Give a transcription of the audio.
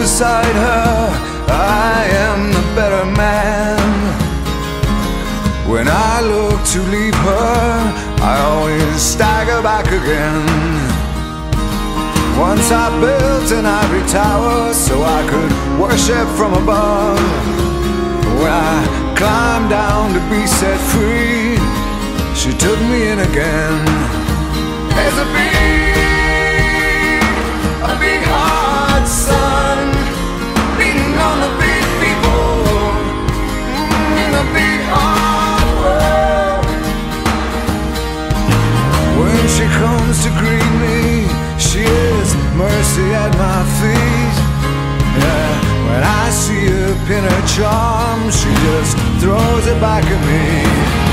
beside her, I am the better man. When I look to leave her, I always stagger back again. Once I built an ivory tower so I could worship from above. When I climbed down to be set free, she took me in again. There's a big hard sun beating on the big people in the big hard world. When she comes to greet me, she is mercy at my feet. Yeah, when I see her pin her charm, she just throws it back at me.